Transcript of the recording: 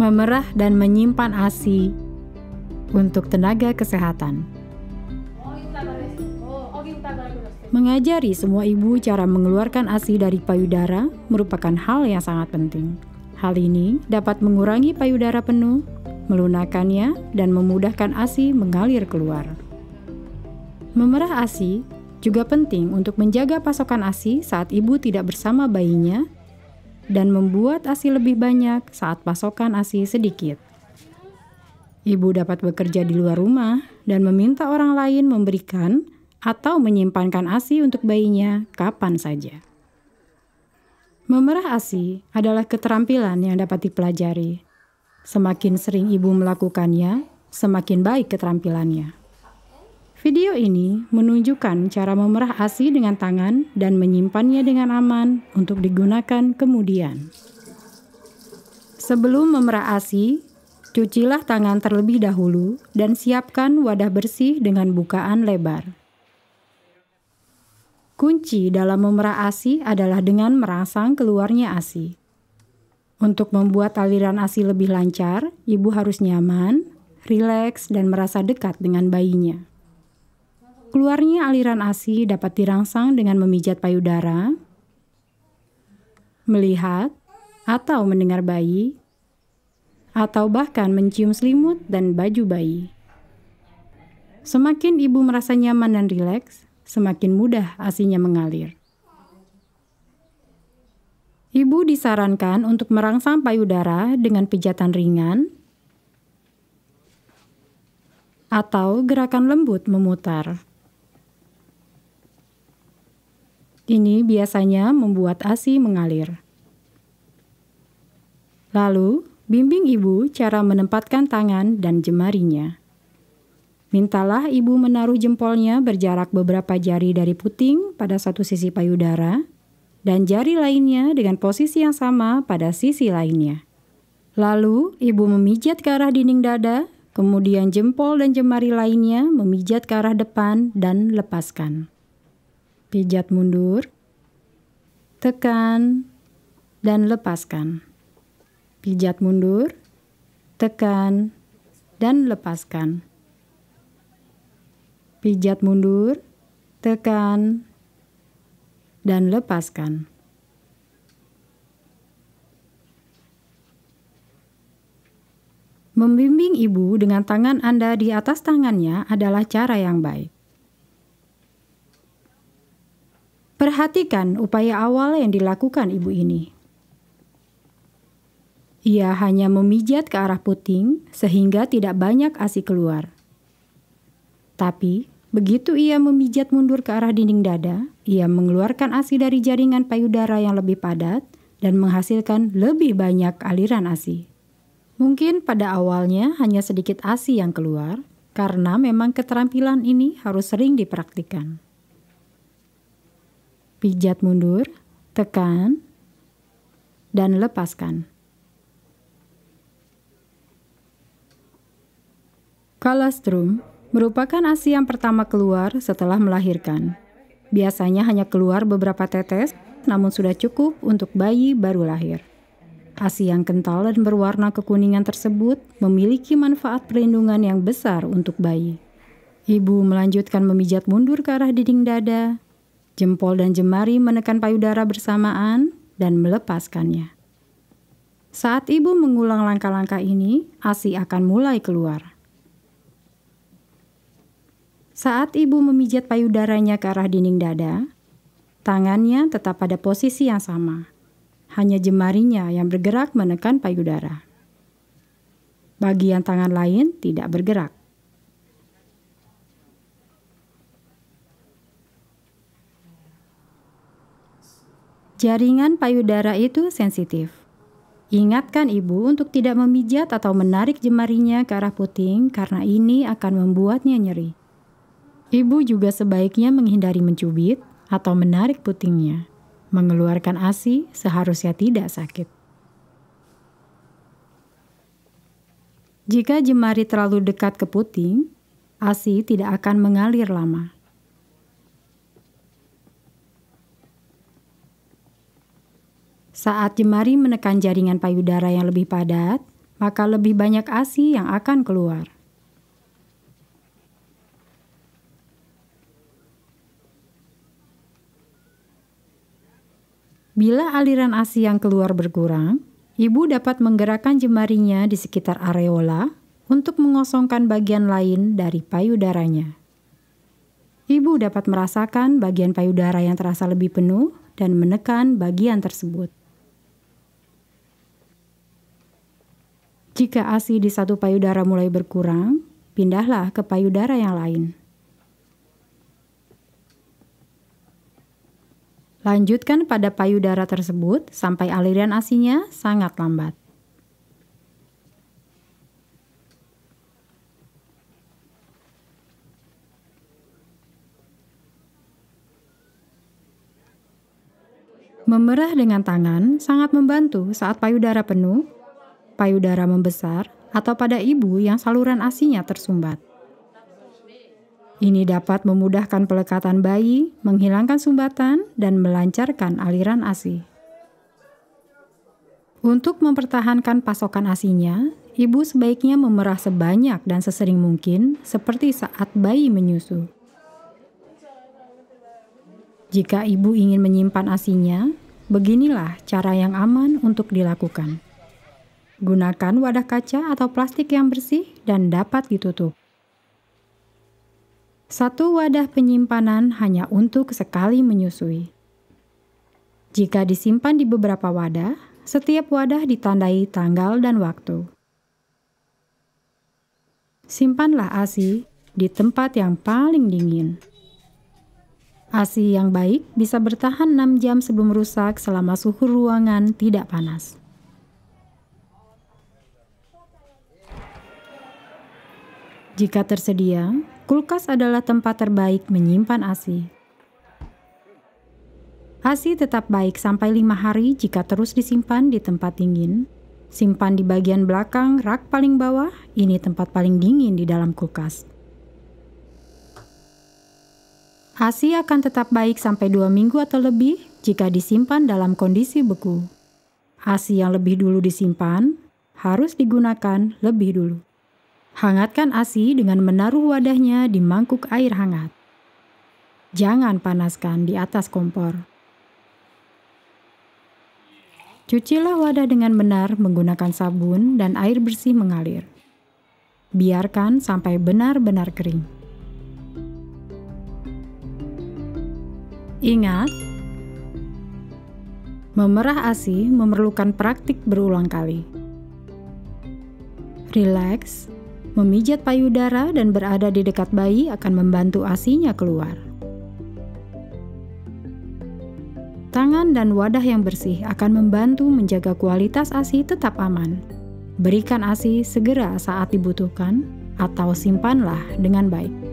Memerah dan menyimpan ASI untuk tenaga kesehatan. Mengajari semua ibu cara mengeluarkan ASI dari payudara merupakan hal yang sangat penting. Hal ini dapat mengurangi payudara penuh, melunakkannya, dan memudahkan ASI mengalir keluar. Memerah ASI juga penting untuk menjaga pasokan ASI saat ibu tidak bersama bayinya dan membuat ASI lebih banyak saat pasokan ASI sedikit. Ibu dapat bekerja di luar rumah dan meminta orang lain memberikan atau menyimpankan ASI untuk bayinya kapan saja. Memerah ASI adalah keterampilan yang dapat dipelajari. Semakin sering ibu melakukannya, semakin baik keterampilannya. Video ini menunjukkan cara memerah ASI dengan tangan dan menyimpannya dengan aman untuk digunakan kemudian. Sebelum memerah ASI, cucilah tangan terlebih dahulu dan siapkan wadah bersih dengan bukaan lebar. Kunci dalam memerah ASI adalah dengan merangsang keluarnya ASI. Untuk membuat aliran ASI lebih lancar, ibu harus nyaman, rileks, dan merasa dekat dengan bayinya. Keluarnya aliran ASI dapat dirangsang dengan memijat payudara, melihat atau mendengar bayi, atau bahkan mencium selimut dan baju bayi. Semakin ibu merasa nyaman dan rileks, semakin mudah ASI-nya mengalir. Ibu disarankan untuk merangsang payudara dengan pijatan ringan atau gerakan lembut memutar. Ini biasanya membuat ASI mengalir. Lalu, bimbing ibu cara menempatkan tangan dan jemarinya. Mintalah ibu menaruh jempolnya berjarak beberapa jari dari puting pada satu sisi payudara dan jari lainnya dengan posisi yang sama pada sisi lainnya. Lalu, ibu memijat ke arah dinding dada, kemudian jempol dan jemari lainnya memijat ke arah depan dan lepaskan. Pijat mundur, tekan, dan lepaskan. Pijat mundur, tekan, dan lepaskan. Pijat mundur, tekan, dan lepaskan. Membimbing ibu dengan tangan Anda di atas tangannya adalah cara yang baik. Perhatikan upaya awal yang dilakukan ibu ini. Ia hanya memijat ke arah puting sehingga tidak banyak ASI keluar. Tapi, begitu ia memijat mundur ke arah dinding dada, ia mengeluarkan ASI dari jaringan payudara yang lebih padat dan menghasilkan lebih banyak aliran ASI. Mungkin pada awalnya hanya sedikit ASI yang keluar, karena memang keterampilan ini harus sering dipraktikkan. Pijat mundur, tekan, dan lepaskan. Colostrum merupakan ASI yang pertama keluar setelah melahirkan. Biasanya hanya keluar beberapa tetes, namun sudah cukup untuk bayi baru lahir. ASI yang kental dan berwarna kekuningan tersebut memiliki manfaat perlindungan yang besar untuk bayi. Ibu melanjutkan memijat mundur ke arah dinding dada, jempol dan jemari menekan payudara bersamaan dan melepaskannya. Saat ibu mengulang langkah-langkah ini, ASI akan mulai keluar. Saat ibu memijat payudaranya ke arah dinding dada, tangannya tetap pada posisi yang sama. Hanya jemarinya yang bergerak menekan payudara. Bagian tangan lain tidak bergerak. Jaringan payudara itu sensitif. Ingatkan ibu untuk tidak memijat atau menarik jemarinya ke arah puting karena ini akan membuatnya nyeri. Ibu juga sebaiknya menghindari mencubit atau menarik putingnya. Mengeluarkan ASI seharusnya tidak sakit. Jika jemari terlalu dekat ke puting, ASI tidak akan mengalir lama. Saat jemari menekan jaringan payudara yang lebih padat, maka lebih banyak ASI yang akan keluar. Bila aliran ASI yang keluar berkurang, ibu dapat menggerakkan jemarinya di sekitar areola untuk mengosongkan bagian lain dari payudaranya. Ibu dapat merasakan bagian payudara yang terasa lebih penuh dan menekan bagian tersebut. Jika ASI di satu payudara mulai berkurang, pindahlah ke payudara yang lain. Lanjutkan pada payudara tersebut sampai aliran ASI-nya sangat lambat. Memerah dengan tangan sangat membantu saat payudara penuh, payudara membesar, atau pada ibu yang saluran ASI-nya tersumbat. Ini dapat memudahkan pelekatan bayi, menghilangkan sumbatan, dan melancarkan aliran ASI. Untuk mempertahankan pasokan ASI-nya, ibu sebaiknya memerah sebanyak dan sesering mungkin seperti saat bayi menyusu. Jika ibu ingin menyimpan ASI-nya, beginilah cara yang aman untuk dilakukan. Gunakan wadah kaca atau plastik yang bersih dan dapat ditutup. Satu wadah penyimpanan hanya untuk sekali menyusui. Jika disimpan di beberapa wadah, setiap wadah ditandai tanggal dan waktu. Simpanlah ASI di tempat yang paling dingin. ASI yang baik bisa bertahan 6 jam sebelum rusak selama suhu ruangan tidak panas. Jika tersedia, kulkas adalah tempat terbaik menyimpan ASI. ASI tetap baik sampai 5 hari jika terus disimpan di tempat dingin. Simpan di bagian belakang rak paling bawah, ini tempat paling dingin di dalam kulkas. ASI akan tetap baik sampai 2 minggu atau lebih jika disimpan dalam kondisi beku. ASI yang lebih dulu disimpan harus digunakan lebih dulu. Hangatkan ASI dengan menaruh wadahnya di mangkuk air hangat. Jangan panaskan di atas kompor. Cucilah wadah dengan benar menggunakan sabun dan air bersih mengalir. Biarkan sampai benar-benar kering. Ingat, memerah ASI memerlukan praktik berulang kali. Rileks, memijat payudara dan berada di dekat bayi akan membantu ASI-nya keluar. Tangan dan wadah yang bersih akan membantu menjaga kualitas ASI tetap aman. Berikan ASI segera saat dibutuhkan atau simpanlah dengan baik.